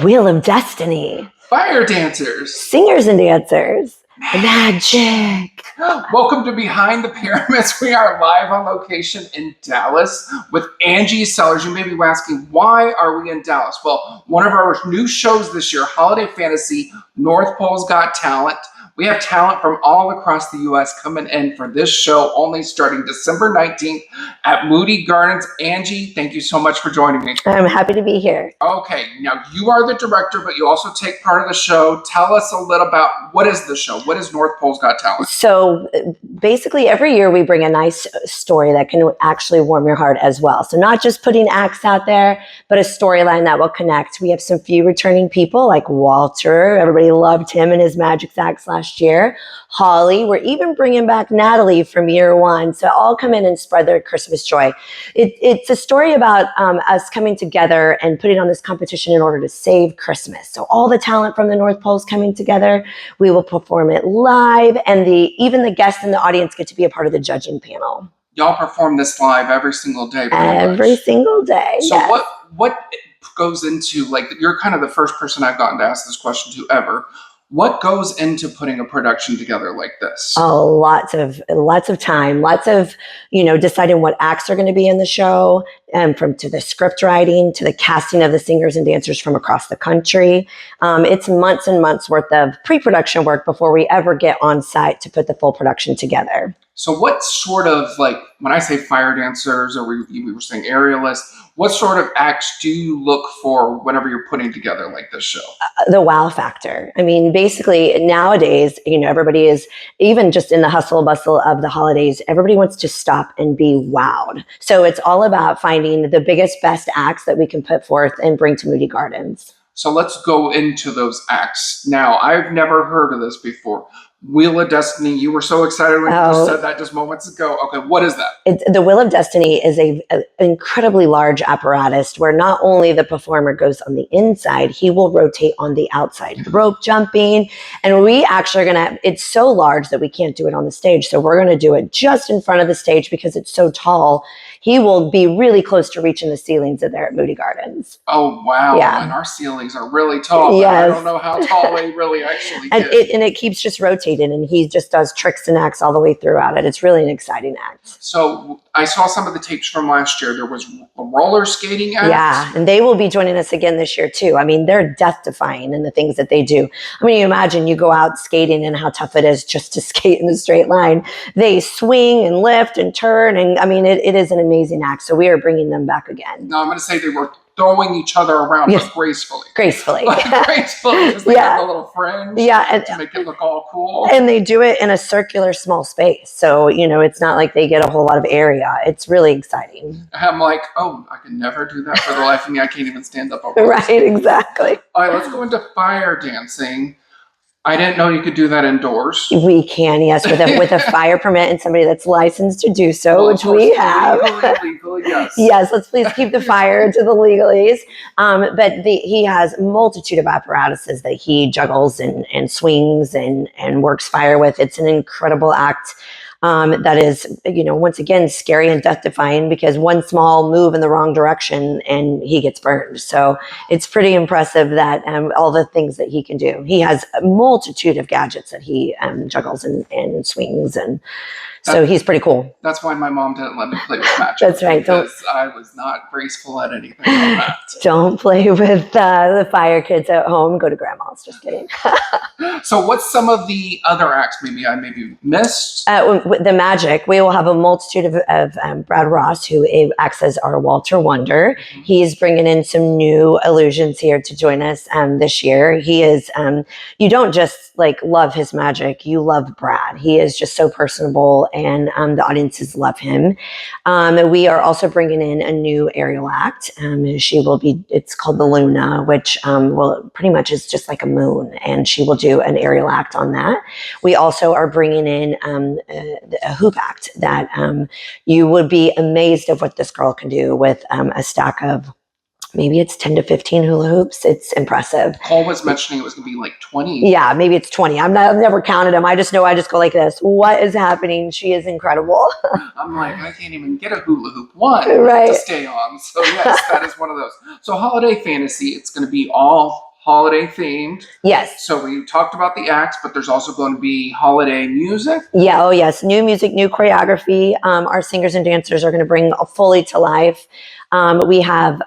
Wheel of Destiny. Fire dancers. Singers and dancers. Magic. Welcome to Behind the Pyramids. We are live on location in Dallas with Angie Sellers. You may be asking, why are we in Dallas? Well, one of our new shows this year, Holiday Fantasy, North Pole's Got Talent. We have talent from all across the U.S. coming in for this show, only starting December 19th at Moody Gardens. Angie, thank you so much for joining me. I'm happy to be here. Okay, now you are the director, but you also take part of the show. Tell us a little about what is the show? What is North Pole's Got Talent? So basically every year we bring a nice story that can actually warm your heart as well. So not just putting acts out there, but a storyline that will connect. We have some few returning people like Walter. Everybody loved him and his magic acts last year. Holly, we're even bringing back Natalie from year one. So all come in and spread their Christmas joy. It's a story about us coming together and putting on this competition in order to save Christmas. So all the talent from the North Pole is coming together. We will perform it live, and even the guests in the audience get to be a part of the judging panel. Y'all perform this live every single day. Every single day. So yes. what goes into, like, you're kind of the first person I've gotten to ask this question to ever. What goes into putting a production together like this? Oh, lots of time, lots of, deciding what acts are going to be in the show, and to the script writing, to the casting of the singers and dancers from across the country. It's months and months worth of pre-production work before we ever get on site to put the full production together. So what sort of, like, when I say fire dancers, or we were saying aerialists, what sort of acts do you look for whenever you're putting together like this show? The wow factor. I mean, basically nowadays, everybody is, even just in the hustle and bustle of the holidays, everybody wants to stop and be wowed. So it's all about finding the biggest, best acts that we can put forth and bring to Moody Gardens. So let's go into those acts. Now, I've never heard of this before. Wheel of Destiny. You were so excited when you just said that just moments ago. Okay, what is that? The Wheel of Destiny is an incredibly large apparatus where not only the performer goes on the inside, he will rotate on the outside, rope jumping. And we actually are going to, it's so large that we can't do it on the stage. So we're going to do it just in front of the stage because it's so tall. He will be really close to reaching the ceilings of there at Moody Gardens. Oh, wow. Yeah. And our ceilings are really tall. Yes. I don't know how tall they really actually get. And it keeps just rotating, and he just does tricks and acts all the way throughout it. It's really an exciting act. So I saw some of the tapes from last year. There was a roller skating act. Yeah, and they will be joining us again this year too. I mean, they're death-defying in the things that they do. I mean, you imagine you go out skating and how tough it is just to skate in a straight line. They swing and lift and turn, and I mean, it is an amazing act. So we are bringing them back again. No, I'm going to say they were throwing each other around, but gracefully. Gracefully. Gracefully, because they have a little fringe to make it look all cool. And they do it in a circular small space. So, it's not like they get a whole lot of area. It's really exciting. I'm like, oh, I can never do that for the life of me. I can't even stand up over Right, exactly. All right, let's go into fire dancing. I didn't know you could do that indoors. We can, yes, with a fire permit and somebody that's licensed to do so, which we have. Legally, yes. Yes, let's please keep the fire to the legalese. But he has a multitude of apparatuses that he juggles and swings and works fire with. It's an incredible act. That is, once again, scary and death-defying because one small move in the wrong direction and he gets burned. So it's pretty impressive that all the things that he can do. He has a multitude of gadgets that he juggles and swings, and so he's pretty cool. That's why my mom didn't let me play with magic. That's right. Because I was not graceful at anything like that. Don't play with the fire kids at home. Go to grandma's. Just kidding. So what's some of the other acts maybe I missed? The magic, we will have a multitude of Brad Ross, who acts as our Walter Wonder. Mm-hmm. He's bringing in some new illusions here to join us this year. He is, you don't just love his magic, you love Brad. He is just so personable, and the audiences love him. We are also bringing in a new aerial act. She will be, it's called the Luna, which pretty much is just like a moon, and she will do an aerial act on that. We also are bringing in a hoop act that you would be amazed of what this girl can do with a stack of, maybe it's 10 to 15 hula hoops. It's impressive. Cole was mentioning it was going to be like 20. Yeah, maybe it's 20. I've never counted them. I just know I just go like this. What is happening? She is incredible. I'm like, I can't even get a hula hoop to stay on. So yes, that is one of those. So Holiday Fantasy, it's going to be all holiday themed. Yes. So we talked about the acts, but there's also going to be holiday music. Yeah. Oh, yes. New music, new choreography. Our singers and dancers are going to bring fully to life. We have,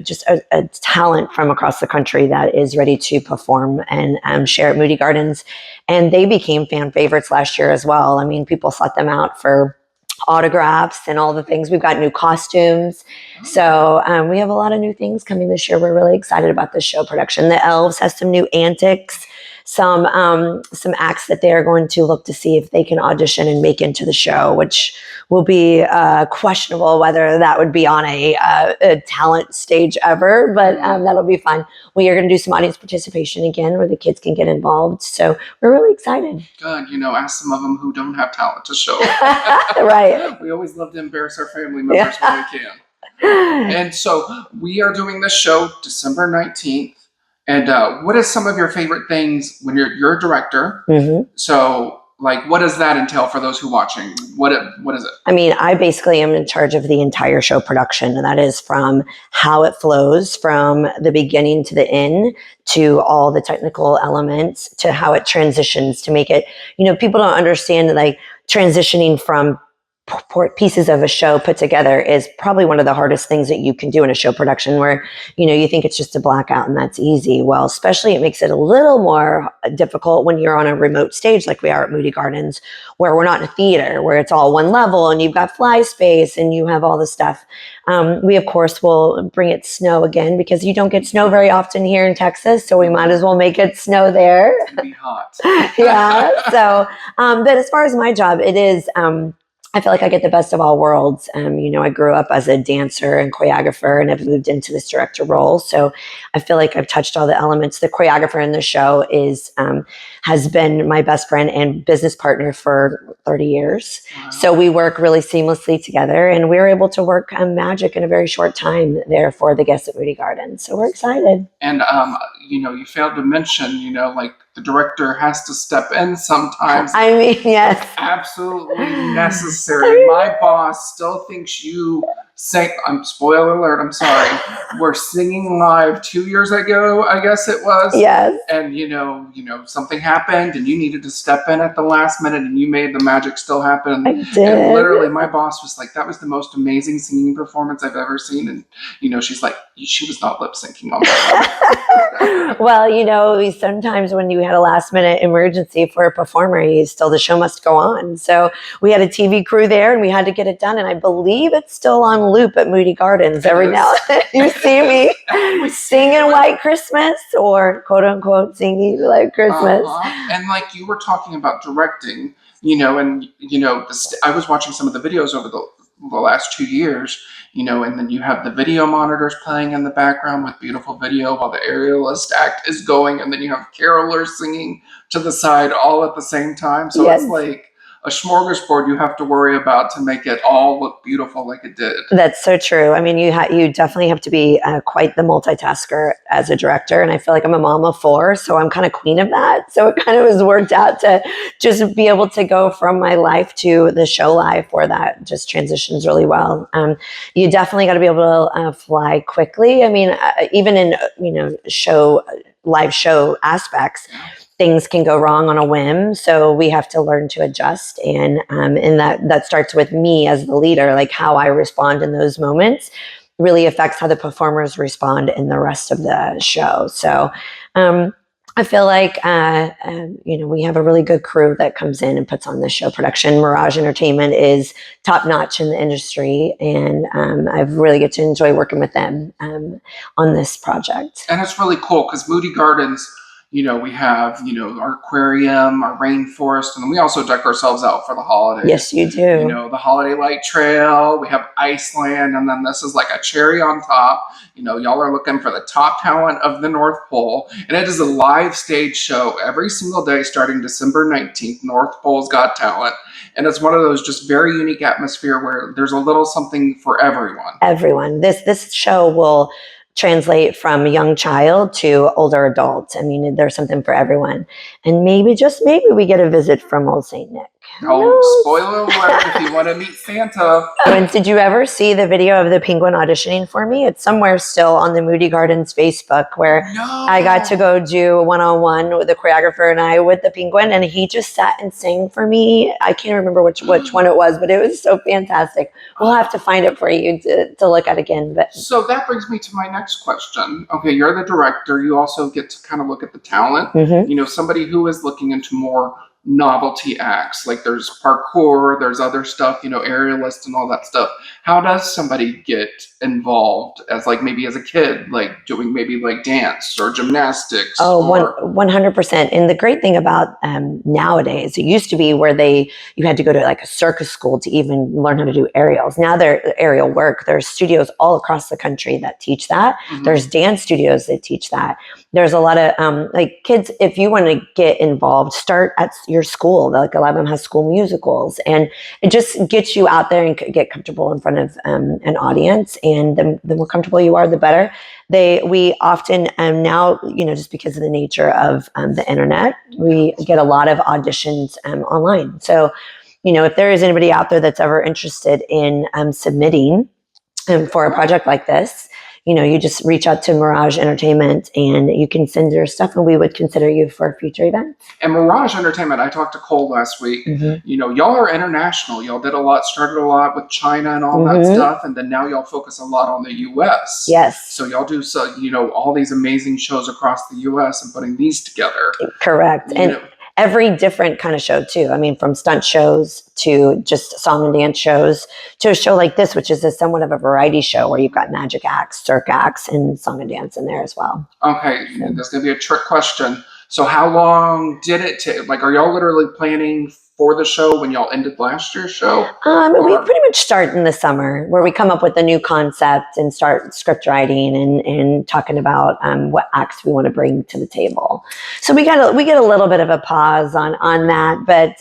just a talent from across the country that is ready to perform and share at Moody Gardens. And they became fan favorites last year as well. I mean, people sought them out for autographs and all the things. We've got new costumes. So we have a lot of new things coming this year. We're really excited about this show production. The Elves has some new antics, some acts that they are going to look to see if they can audition and make into the show, which will be questionable whether that would be on a talent stage ever, but that'll be fun. We are going to do some audience participation again where the kids can get involved. So we're really excited. Good. Ask some of them who don't have talent to show. Right. We always love to embarrass our family members when we can. And so we are doing this show December 19th. And what is some of your favorite things when you're a director? Mm-hmm. So, what does that entail for those who are watching? What is it? I mean, I basically am in charge of the entire show production, and that is from how it flows from the beginning to the end, to all the technical elements, to how it transitions to make it, people don't understand transitioning from pieces of a show put together is probably one of the hardest things that you can do in a show production, where you think it's just a blackout and that's easy. Well, especially it makes it a little more difficult when you're on a remote stage like we are at Moody Gardens, where we're not in a theater where it's all one level and you've got fly space and you have all the stuff. We of course will bring it snow again, because you don't get snow very often here in Texas, so we might as well make it snow there. It's gonna be hot. Yeah. So but as far as my job, it is I feel like I get the best of all worlds. I grew up as a dancer and choreographer, and have moved into this director role. So I feel like I've touched all the elements. The choreographer in the show has been my best friend and business partner for 30 years. Wow. So we work really seamlessly together, and we were able to work magic in a very short time there for the guests at Moody Gardens. So we're excited. And, you failed to mention, the director has to step in sometimes. I mean, yes. Absolutely necessary. My boss still thinks you sang. Spoiler alert, I'm sorry. We're singing live 2 years ago, I guess it was. Yes. And, something happened and you needed to step in at the last minute and you made the magic still happen. I did. And literally my boss was like, that was the most amazing singing performance I've ever seen. And, she's like, she was not lip syncing on that. Well, sometimes when you had a last minute emergency for a performer, the show must go on. So we had a TV crew there and we had to get it done. And I believe it's still on loop at Moody Gardens. Every now and then you see me singing White Christmas, or quote unquote singing like Christmas. And you were talking about directing, I was watching some of the videos over the last 2 years, and then you have the video monitors playing in the background with beautiful video while the aerialist act is going, and then you have carolers singing to the side all at the same time. So yes. It's like a smorgasbord you have to worry about to make it all look beautiful like it did. That's so true. I mean, you definitely have to be quite the multitasker as a director. And I feel like I'm a mom of 4, so I'm kind of queen of that. So it kind of has worked out to just be able to go from my life to the show life, where that just transitions really well. You definitely got to be able to fly quickly. I mean, even in, live show aspects, things can go wrong on a whim. So we have to learn to adjust. And that starts with me as the leader, like how I respond in those moments really affects how the performers respond in the rest of the show. So I feel like, we have a really good crew that comes in and puts on this show production. Mirage Entertainment is top notch in the industry, and I've really get to enjoy working with them on this project. And it's really cool because Moody Gardens, we have, our aquarium, our rainforest, and then we also deck ourselves out for the holidays. Yes, you do. The holiday light trail, we have Iceland, and then this is like a cherry on top. Y'all are looking for the top talent of the North Pole, and it is a live stage show every single day starting December 19th, North Pole's Got Talent. And it's one of those just very unique atmosphere where there's a little something for everyone. Everyone. This show will translate from young child to older adult. I mean, there's something for everyone. And maybe, just maybe, we get a visit from old Saint Nick. Oh, spoiler alert if you want to meet Santa. And did you ever see the video of the penguin auditioning for me? It's somewhere still on the Moody Gardens Facebook where I got to go do a one-on-one with the choreographer and I with the penguin, and he just sat and sang for me. I can't remember which one it was, but it was so fantastic. We'll have to find it for you to look at again. But so that brings me to my next question. Okay, you're the director. You also get to kind of look at the talent. Mhm. You know, somebody who is looking into more novelty acts, like there's parkour, there's other stuff, you know, aerialists and all that stuff. How does somebody get involved as like maybe as a kid, like doing maybe like dance or gymnastics? Oh, or 100%. And the great thing about nowadays, it used to be where you had to go to like a circus school to even learn how to do aerials. Now they're aerial work. There's studios all across the country that teach that. Mhm. There's dance studios that teach that. There's a lot of like kids, if you want to get involved, start at your school. Like a lot of them have school musicals, and it just gets you out there and get comfortable in front of an audience. And the more comfortable you are, the better. We often now, you know, just because of the nature of the internet, we get a lot of auditions online. So, you know, if there is anybody out there that's ever interested in submitting for a project like this, you know, you just reach out to Mirage Entertainment and you can send your stuff and we would consider you for future events. And Mirage Entertainment, I talked to Cole last week. Mhm. You know, y'all are international. Y'all started a lot with China and all that Mhm. stuff, and then now y'all focus a lot on the U.S. Yes. So y'all do you know, all these amazing shows across the U.S. and putting these together. Correct. You And know, every different kind of show too. I mean, from stunt shows to just song and dance shows to a show like this, which is somewhat of a variety show where you've got magic acts, circ acts, and song and dance in there as well. okay, there's going to be a trick question. So how long did it take? Like, are y'all literally planning for the show when y'all ended last year's show? We pretty much start in the summer where we come up with a new concept and start script writing and talking about what acts we want to bring to the table. So we get a little bit of a pause on that, but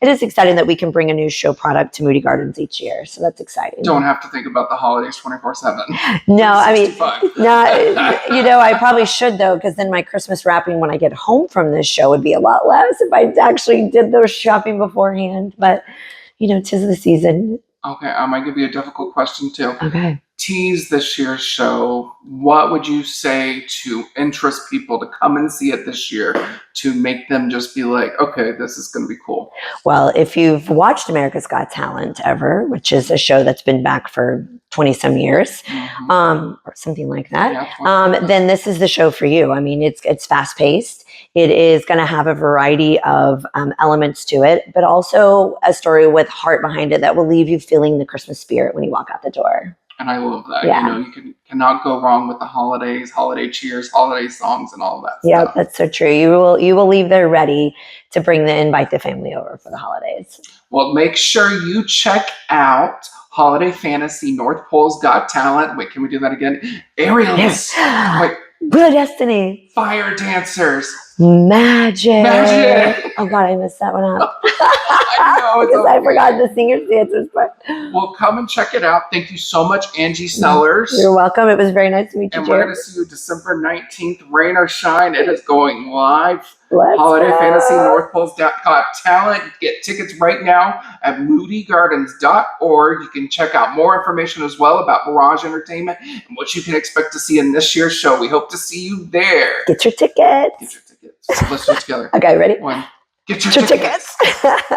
it is exciting that we can bring a new show product to Moody Gardens each year. So that's exciting. Don't have to think about the holidays 24/7. No, I mean, no, you know, I probably should though, because then my Christmas wrapping when I get home from this show would be a lot less if I actually did those shopping beforehand. But you know, 'tis the season. Okay, I might give you a difficult question too. Okay. Tease this year's show. What would you say to interest people to come and see it this year to make them just be like, okay, this is going to be cool? Well, if you've watched America's Got Talent ever, which is a show that's been back for 20 some years, or something like that, Yeah, then this is the show for you. I mean, it's fast paced. It is going to have a variety of elements to it, but also a story with heart behind it that will leave you feeling the Christmas spirit when you walk out the door. and I love that. Yeah. You know, you cannot go wrong with the holidays, holiday cheers, holiday songs, and all that Yeah, stuff. that's so true. You will leave there ready to invite the family over for the holidays. Well, make sure you check out Holiday Fantasy North Pole's Got Talent. Wait, can we do that again? Aerialists. Wait, Good Destiny. fire dancers. Magic. Oh God, I messed that one up. I know. It's because I okay. forgot the singers dancers part. Well, come and check it out. Thank you so much, Angie Sellers. You're welcome. It was very nice to meet you, And we're Jared. going to see you December 19th, rain or shine. It is going live. Let's Holiday go. Fantasy North Pole's Got Talent. Get tickets right now at moodygardens.org. You can check out more information as well about Mirage Entertainment and what you can expect to see in this year's show. We hope to see you there. Get your tickets. Get your tickets. Let's do it together. Okay, ready? One. Get your Get your tickets. tickets.